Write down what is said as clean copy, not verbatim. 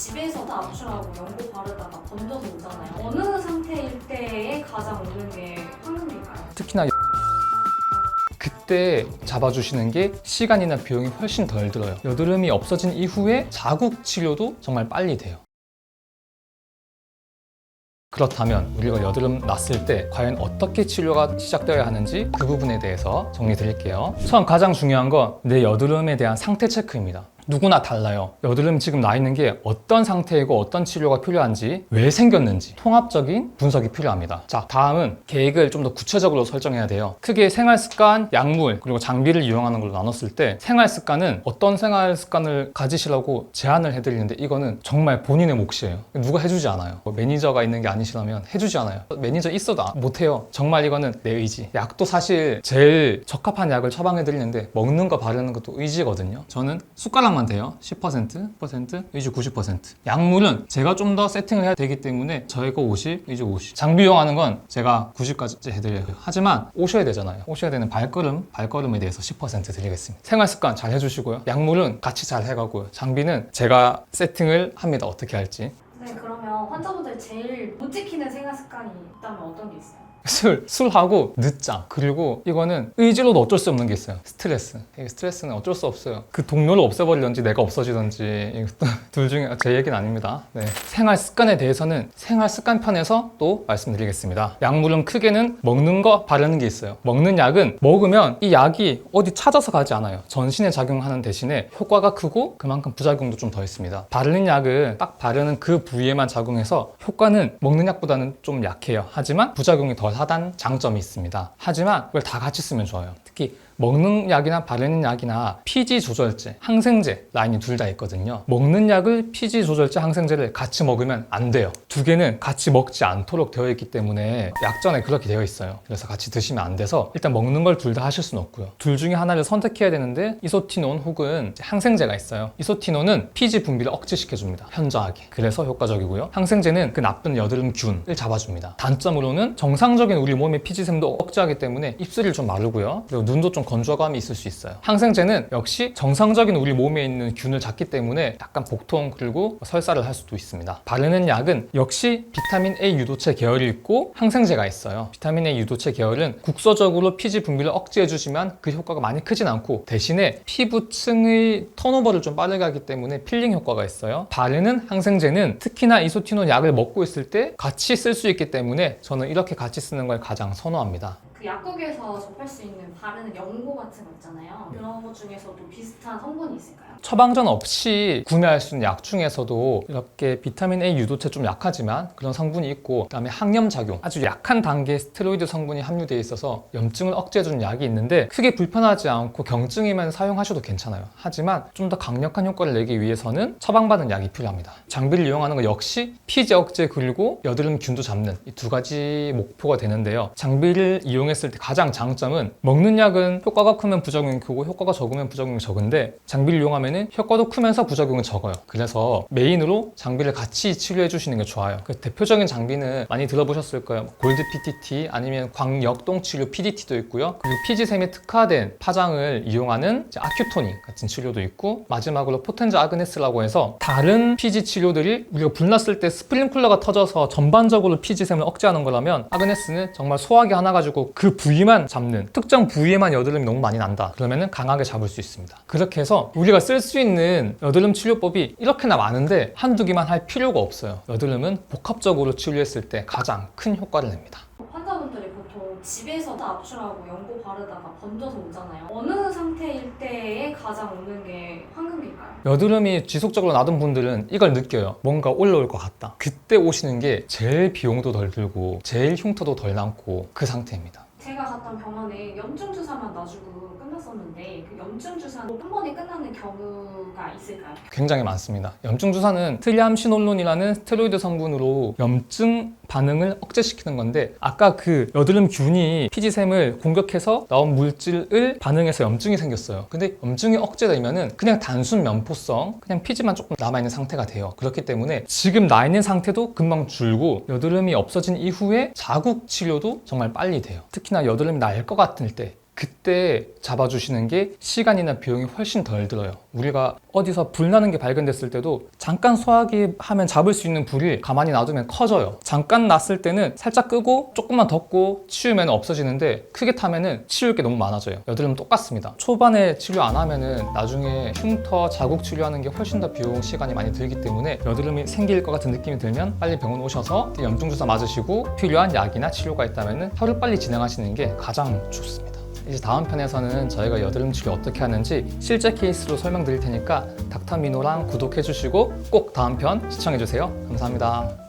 집에서도 압출하고 연고 바르다가 번져서 오잖아요. 어느 상태일 때에 가장 오는 게 황금일까요? 특히나 그때 잡아주시는 게 시간이나 비용이 훨씬 덜 들어요. 여드름이 없어진 이후에 자국 치료도 정말 빨리 돼요. 그렇다면 우리가 여드름 났을 때 과연 어떻게 치료가 시작되어야 하는지 그 부분에 대해서 정리 드릴게요. 처음 가장 중요한 건 내 여드름에 대한 상태 체크입니다. 누구나 달라요. 여드름 지금 나 있는 게 어떤 상태이고 어떤 치료가 필요한지, 왜 생겼는지 통합적인 분석이 필요합니다. 자, 다음은 계획을 좀 더 구체적으로 설정해야 돼요. 크게 생활습관, 약물, 그리고 장비를 이용하는 걸로 나눴을 때 생활습관은 어떤 생활습관을 가지시라고 제안을 해드리는데 이거는 정말 본인의 몫이에요. 누가 해주지 않아요. 매니저가 있는 게 아니시라면 해주지 않아요. 매니저 있어도 못해요. 정말 이거는 내 의지. 약도 사실 제일 적합한 약을 처방해드리는데 먹는 거 바르는 것도 의지거든요. 저는 숟가락만 돼요. 10%, 의지 90%. 약물은 제가 좀 더 세팅을 해야 되기 때문에 저희 거 50, 의지 50. 장비 이용하는 건 제가 90까지 해드려요. 하지만 오셔야 되잖아요. 오셔야 되는 발걸음에 대해서 10% 드리겠습니다. 생활습관 잘 해주시고요. 약물은 같이 잘 해가고요. 장비는 제가 세팅을 합니다. 어떻게 할지. 네, 그러면 환자분들이 제일 못 지키는 생활 습관이 있다면 어떤 게 있어요? 술하고 늦잠. 그리고 이거는 의지로도 어쩔 수 없는 게 있어요. 스트레스. 이 스트레스는 어쩔 수 없어요. 그 동료를 없애버리든지 내가 없어지든지 둘 중에 제 얘기는 아닙니다. 네. 생활 습관에 대해서는 생활 습관 편에서 또 말씀드리겠습니다. 약물은 크게는 먹는 거, 바르는 게 있어요. 먹는 약은 먹으면 이 약이 어디 찾아서 가지 않아요. 전신에 작용하는 대신에 효과가 크고 그만큼 부작용도 좀 더 있습니다. 바르는 약은 딱 바르는 그 부위에만 작용해서 효과는 먹는 약보다는 좀 약해요. 하지만 부작용이 더 하단 장점이 있습니다. 하지만 그걸 다 같이 쓰면 좋아요. 특히 먹는 약이나 바르는 약이나 피지 조절제, 항생제 라인이 둘 다 있거든요. 먹는 약을 피지 조절제, 항생제를 같이 먹으면 안 돼요. 두 개는 같이 먹지 않도록 되어 있기 때문에 약전에 그렇게 되어 있어요. 그래서 같이 드시면 안 돼서 일단 먹는 걸 둘 다 하실 수는 없고요. 둘 중에 하나를 선택해야 되는데 이소티논 혹은 항생제가 있어요. 이소티논은 피지 분비를 억제시켜줍니다. 현저하게. 그래서 효과적이고요. 항생제는 그 나쁜 여드름균을 잡아줍니다. 단점으로는 정상적인 우리 몸의 피지샘도 억제하기 때문에 입술이 좀 마르고요. 그리고 눈도 좀 건조감이 있을 수 있어요. 항생제는 역시 정상적인 우리 몸에 있는 균을 잡기 때문에 약간 복통 그리고 설사를 할 수도 있습니다. 바르는 약은 역시 비타민 A 유도체 계열이 있고 항생제가 있어요. 비타민 A 유도체 계열은 국소적으로 피지 분비를 억제해 주시면 그 효과가 많이 크진 않고 대신에 피부층의 턴오버를 좀 빠르게 하기 때문에 필링 효과가 있어요. 바르는 항생제는 특히나 이소티논 약을 먹고 있을 때 같이 쓸 수 있기 때문에 저는 이렇게 같이 쓰는 걸 가장 선호합니다. 그 약국에서 접할 수 있는 바르는 연고 같은 거 있잖아요. 그런 것 중에서도 비슷한 성분이 있을까요? 처방전 없이 구매할 수 있는 약 중에서도 이렇게 비타민 A 유도체 좀 약하지만 그런 성분이 있고 그다음에 항염작용, 아주 약한 단계의 스테로이드 성분이 함유되어 있어서 염증을 억제해주는 약이 있는데 크게 불편하지 않고 경증이면 사용하셔도 괜찮아요. 하지만 좀 더 강력한 효과를 내기 위해서는 처방받은 약이 필요합니다. 장비를 이용하는 거 역시 피지 억제 그리고 여드름균도 잡는 이 두 가지 목표가 되는데요. 장비를 이용했을 때 가장 장점은 먹는 약은 효과가 크면 부작용이 크고 효과가 적으면 부작용이 적은데 장비를 이용하면 효과도 크면서 부작용은 적어요. 그래서 메인으로 장비를 같이 치료해 주시는 게 좋아요. 그 대표적인 장비는 많이 들어보셨을 거예요. 골드 PTT 아니면 광역동 치료 PDT도 있고요. 그리고 피지샘에 특화된 파장을 이용하는 아큐토닉 같은 치료도 있고 마지막으로 포텐즈 아그네스라고 해서 다른 피지 치료들이 우리가 불났을 때 스프링클러가 터져서 전반적으로 피지샘을 억제하는 거라면 아그네스는 정말 소화기 하나 가지고 그 부위만 잡는 특정 부위에만 여드름이 너무 많이 난다. 그러면은 강하게 잡을 수 있습니다. 그렇게 해서 우리가 쓸 수 있는 여드름 치료법이 이렇게나 많은데 한두 개만 할 필요가 없어요. 여드름은 복합적으로 치료했을 때 가장 큰 효과를 냅니다. 환자분들이 보통 집에서도 압출하고 연고 바르다가 번져서 오잖아요. 어느 상태일 때에 가장 오는 게 황금일까요? 여드름이 지속적으로 나던 분들은 이걸 느껴요. 뭔가 올라올 것 같다. 그때 오시는 게 제일 비용도 덜 들고 제일 흉터도 덜 남고 그 상태입니다. 제가 갔던 병원에 염증 주사만 놔주고 끝났었는데 그 염증 주사는 한 번에 끝나는 경우가 있을까요? 굉장히 많습니다. 염증 주사는 트리암시놀론이라는 스테로이드 성분으로 염증 반응을 억제시키는 건데 아까 그 여드름균이 피지샘을 공격해서 나온 물질을 반응해서 염증이 생겼어요. 근데 염증이 억제되면은 그냥 단순 면포성 그냥 피지만 조금 남아있는 상태가 돼요. 그렇기 때문에 지금 나 있는 상태도 금방 줄고 여드름이 없어진 이후에 자국 치료도 정말 빨리 돼요. 특히나 여드름이 날 것 같을 때 그때 잡아주시는 게 시간이나 비용이 훨씬 덜 들어요. 우리가 어디서 불 나는 게 발견됐을 때도 잠깐 소화기 하면 잡을 수 있는 불이 가만히 놔두면 커져요. 잠깐 났을 때는 살짝 끄고 조금만 덮고 치우면 없어지는데 크게 타면은 치울 게 너무 많아져요. 여드름은 똑같습니다. 초반에 치료 안 하면은 나중에 흉터, 자국 치료하는 게 훨씬 더 비용, 시간이 많이 들기 때문에 여드름이 생길 것 같은 느낌이 들면 빨리 병원 오셔서 염증 주사 맞으시고 필요한 약이나 치료가 있다면은 하루빨리 진행하시는 게 가장 좋습니다. 이제 다음 편에서는 저희가 여드름 치료 어떻게 하는지 실제 케이스로 설명드릴 테니까 닥터민호랑 구독해주시고 꼭 다음 편 시청해주세요. 감사합니다.